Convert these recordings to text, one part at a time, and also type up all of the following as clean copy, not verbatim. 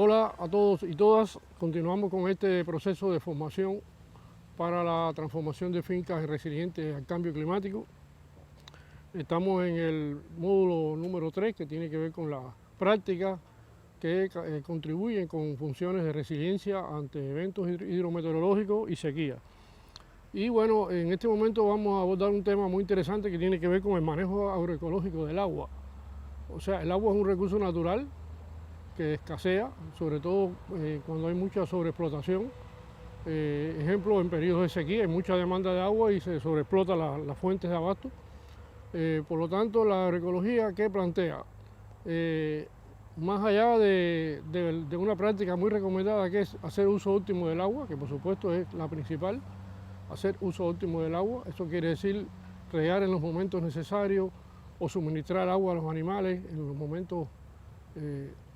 Hola a todos y todas. Continuamos con este proceso de formación para la transformación de fincas resilientes al cambio climático. Estamos en el módulo número 3, que tiene que ver con las prácticas que contribuyen con funciones de resiliencia ante eventos hidrometeorológicos y sequía. Y bueno, en este momento vamos a abordar un tema muy interesante que tiene que ver con el manejo agroecológico del agua. O sea, el agua es un recurso natural que escasea, sobre todo cuando hay mucha sobreexplotación. Ejemplo, en periodos de sequía hay mucha demanda de agua y se sobreexplota las fuentes de abasto. Por lo tanto, la agroecología, ¿qué plantea? Más allá de una práctica muy recomendada, que es hacer uso óptimo del agua, que por supuesto es la principal, hacer uso óptimo del agua. Eso quiere decir regar en los momentos necesarios o suministrar agua a los animales en los momentos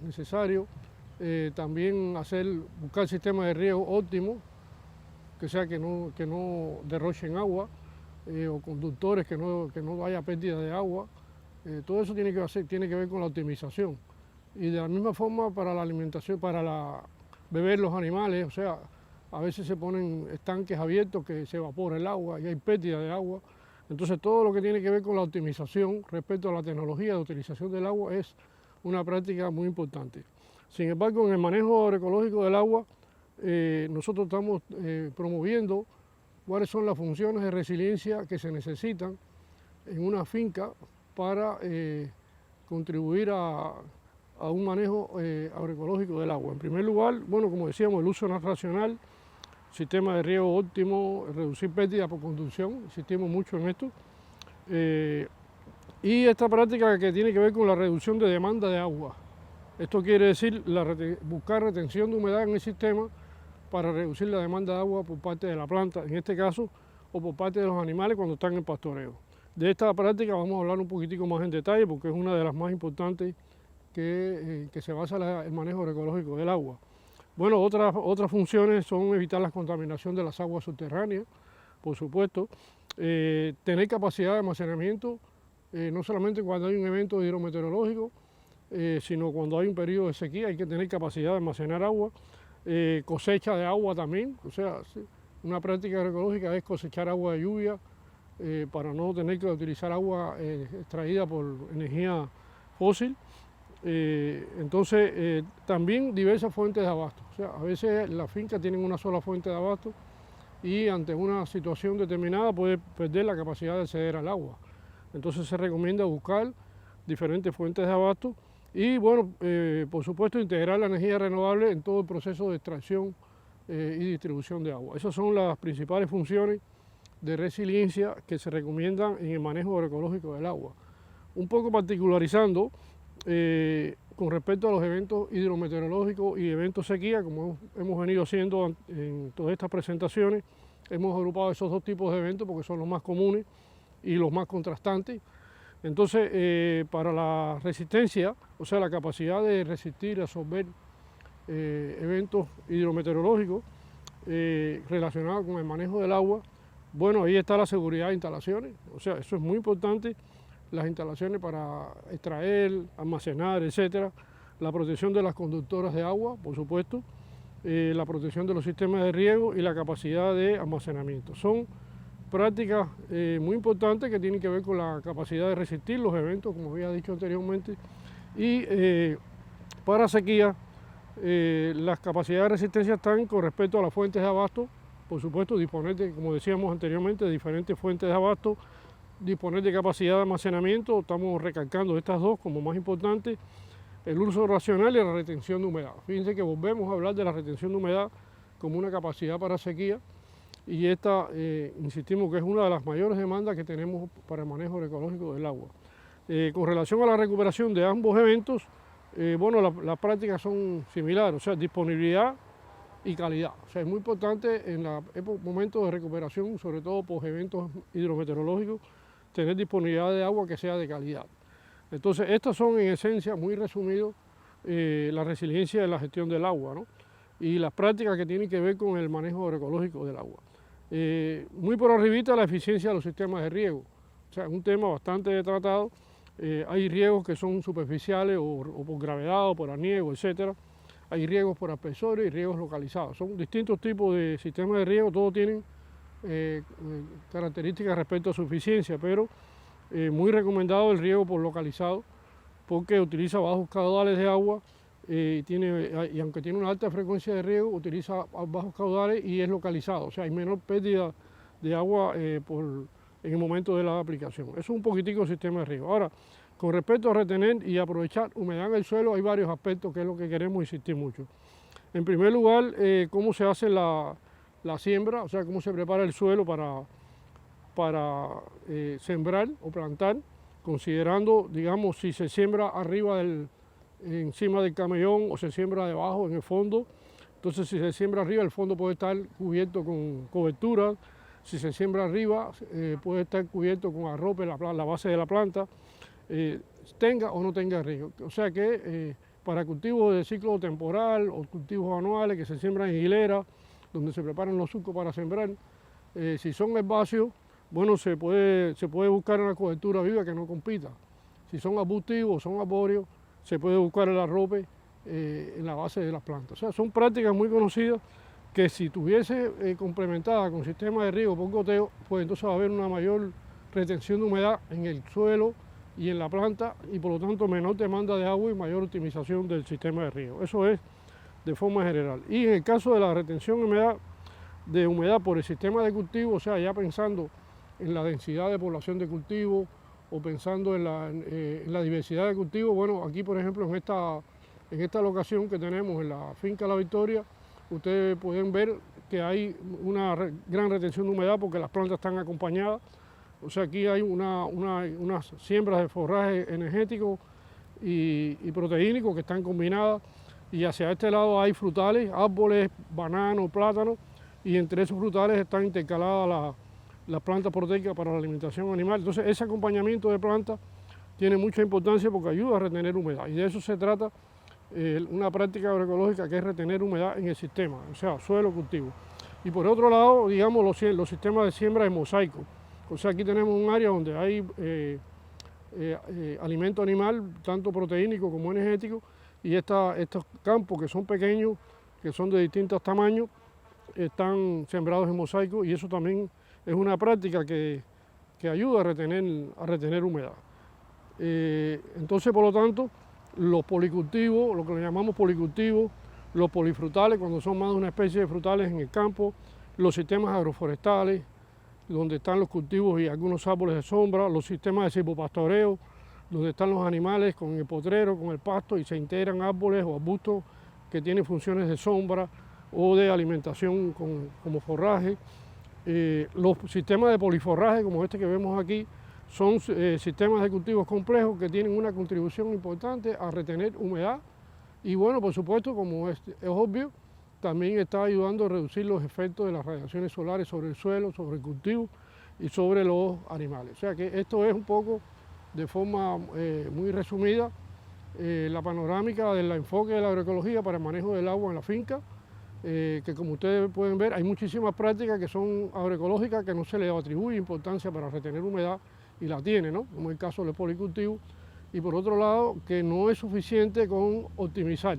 necesarios. También buscar sistemas de riego óptimos, que sea que no derrochen agua, o conductores que no haya pérdida de agua. Todo eso tiene que ver con la optimización. Y de la misma forma para la alimentación, beber los animales, o sea, a veces se ponen estanques abiertos que se evapora el agua y hay pérdida de agua. Entonces todo lo que tiene que ver con la optimización respecto a la tecnología de utilización del agua es una práctica muy importante. Sin embargo, en el manejo agroecológico del agua, nosotros estamos promoviendo cuáles son las funciones de resiliencia que se necesitan en una finca para contribuir a un manejo agroecológico del agua. En primer lugar, bueno, como decíamos, el uso racional, sistema de riego óptimo, reducir pérdidas por conducción, insistimos mucho en esto. Y esta práctica que tiene que ver con la reducción de demanda de agua. Esto quiere decir buscar retención de humedad en el sistema para reducir la demanda de agua por parte de la planta, en este caso, o por parte de los animales cuando están en pastoreo. De esta práctica vamos a hablar un poquitico más en detalle porque es una de las más importantes que se basa el manejo agroecológico del agua. Bueno, otras funciones son evitar la contaminación de las aguas subterráneas, por supuesto, tener capacidad de almacenamiento, no solamente cuando hay un evento hidrometeorológico, sino cuando hay un periodo de sequía hay que tener capacidad de almacenar agua, cosecha de agua también, o sea, una práctica agroecológica es cosechar agua de lluvia para no tener que utilizar agua extraída por energía fósil. Entonces, también diversas fuentes de abasto. O sea, a veces las fincas tienen una sola fuente de abasto y ante una situación determinada puede perder la capacidad de acceder al agua. Entonces se recomienda buscar diferentes fuentes de abasto y, bueno, por supuesto, integrar la energía renovable en todo el proceso de extracción y distribución de agua. Esas son las principales funciones de resiliencia que se recomiendan en el manejo agroecológico del agua. Un poco particularizando, con respecto a los eventos hidrometeorológicos y eventos sequía, como hemos venido haciendo en todas estas presentaciones, hemos agrupado esos dos tipos de eventos porque son los más comunes y los más contrastantes. Entonces, para la resistencia, o sea, la capacidad de resistir, absorber eventos hidrometeorológicos relacionados con el manejo del agua, bueno, ahí está la seguridad de instalaciones, o sea, eso es muy importante, las instalaciones para extraer, almacenar, etcétera, la protección de las conductoras de agua, por supuesto, la protección de los sistemas de riego y la capacidad de almacenamiento. Son prácticas muy importantes que tienen que ver con la capacidad de resistir los eventos, como había dicho anteriormente, y para sequía, las capacidades de resistencia están con respecto a las fuentes de abasto, por supuesto, disponer de, como decíamos anteriormente, de diferentes fuentes de abasto, disponer de capacidad de almacenamiento, estamos recalcando estas dos como más importantes, el uso racional y la retención de humedad. Fíjense que volvemos a hablar de la retención de humedad como una capacidad para sequía y esta, insistimos que es una de las mayores demandas que tenemos para el manejo ecológico del agua. Con relación a la recuperación de ambos eventos, bueno, las prácticas son similares, o sea, disponibilidad y calidad. O sea, es muy importante en los momentos de recuperación, sobre todo por eventos hidrometeorológicos, tener disponibilidad de agua que sea de calidad. Entonces, estas son en esencia, muy resumido, la resiliencia de la gestión del agua, ¿no? Y las prácticas que tienen que ver con el manejo agroecológico del agua. Muy por arribita la eficiencia de los sistemas de riego. O sea, es un tema bastante tratado. Hay riegos que son superficiales o por gravedad o por aniego, etcétera. hay riegos por aspersores y riegos localizados. Son distintos tipos de sistemas de riego, todos tienen características respecto a su eficiencia, pero muy recomendado el riego por localizado porque utiliza bajos caudales de agua y aunque tiene una alta frecuencia de riego, utiliza bajos caudales y es localizado, o sea, hay menor pérdida de agua en el momento de la aplicación. Eso es un poquitico el sistema de riego. Ahora, con respecto a retener y aprovechar humedad en el suelo, hay varios aspectos que es lo que queremos insistir mucho. En primer lugar, cómo se hace la siembra, o sea, cómo se prepara el suelo para sembrar o plantar, considerando, digamos, si se siembra encima del camellón o se siembra debajo, en el fondo. Entonces, si se siembra arriba, el fondo puede estar cubierto con cobertura. Si se siembra arriba, puede estar cubierto con arrope la base de la planta, tenga o no tenga riego. O sea que para cultivos de ciclo temporal o cultivos anuales que se siembran en hilera, donde se preparan los surcos para sembrar, si son herbáceos, bueno, se puede buscar una cobertura viva que no compita. Si son arbustivos o son arbóreos, se puede buscar el arrope en la base de las plantas. O sea, son prácticas muy conocidas que si tuviese complementada con sistemas de riego por goteo, pues entonces va a haber una mayor retención de humedad en el suelo y en la planta y por lo tanto menor demanda de agua y mayor optimización del sistema de riego. Eso es de forma general. Y en el caso de la retención de humedad por el sistema de cultivo, o sea, ya pensando en la densidad de población de cultivo o pensando en la diversidad de cultivos, bueno, aquí por ejemplo en esta locación que tenemos en la finca La Victoria, ustedes pueden ver que hay una gran retención de humedad porque las plantas están acompañadas. O sea, aquí hay unas siembras de forraje energético y proteínico que están combinadas. Y hacia este lado hay frutales, árboles, bananos, plátanos, y entre esos frutales están intercaladas las plantas proteicas para la alimentación animal. Entonces, ese acompañamiento de plantas tiene mucha importancia porque ayuda a retener humedad. Y de eso se trata una práctica agroecológica, que es retener humedad en el sistema, o sea, suelo, cultivo. Y por otro lado, digamos, los sistemas de siembra de mosaico. O sea, aquí tenemos un área donde hay alimento animal, tanto proteínico como energético, y estos campos que son pequeños, que son de distintos tamaños, están sembrados en mosaico y eso también es una práctica que ayuda a retener humedad. Entonces, por lo tanto, los policultivos, lo que le llamamos policultivos, los polifrutales, cuando son más de una especie de frutales en el campo, los sistemas agroforestales, donde están los cultivos y algunos árboles de sombra, los sistemas de silvopastoreo, donde están los animales con el potrero, con el pasto, y se integran árboles o arbustos que tienen funciones de sombra o de alimentación como forraje. Los sistemas de poliforraje, como este que vemos aquí, son sistemas de cultivos complejos que tienen una contribución importante a retener humedad y, bueno, por supuesto, como es obvio, también está ayudando a reducir los efectos de las radiaciones solares sobre el suelo, sobre el cultivo y sobre los animales. O sea que esto es un poco, de forma muy resumida, la panorámica del enfoque de la agroecología para el manejo del agua en la finca, que como ustedes pueden ver hay muchísimas prácticas que son agroecológicas que no se les atribuye importancia para retener humedad y la tiene, ¿no? Como el caso del policultivo, y por otro lado que no es suficiente con optimizar.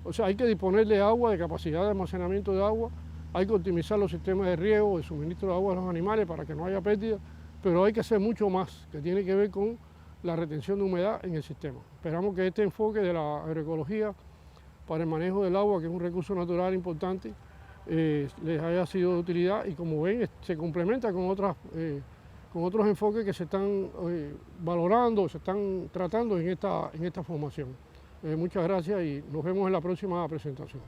O sea, hay que disponer de agua, de capacidad de almacenamiento de agua, hay que optimizar los sistemas de riego, de suministro de agua a los animales para que no haya pérdida, pero hay que hacer mucho más, que tiene que ver con la retención de humedad en el sistema. Esperamos que este enfoque de la agroecología para el manejo del agua, que es un recurso natural importante, les haya sido de utilidad y, como ven, se complementa con otros enfoques que se están valorando, se están tratando en esta formación. Muchas gracias y nos vemos en la próxima presentación.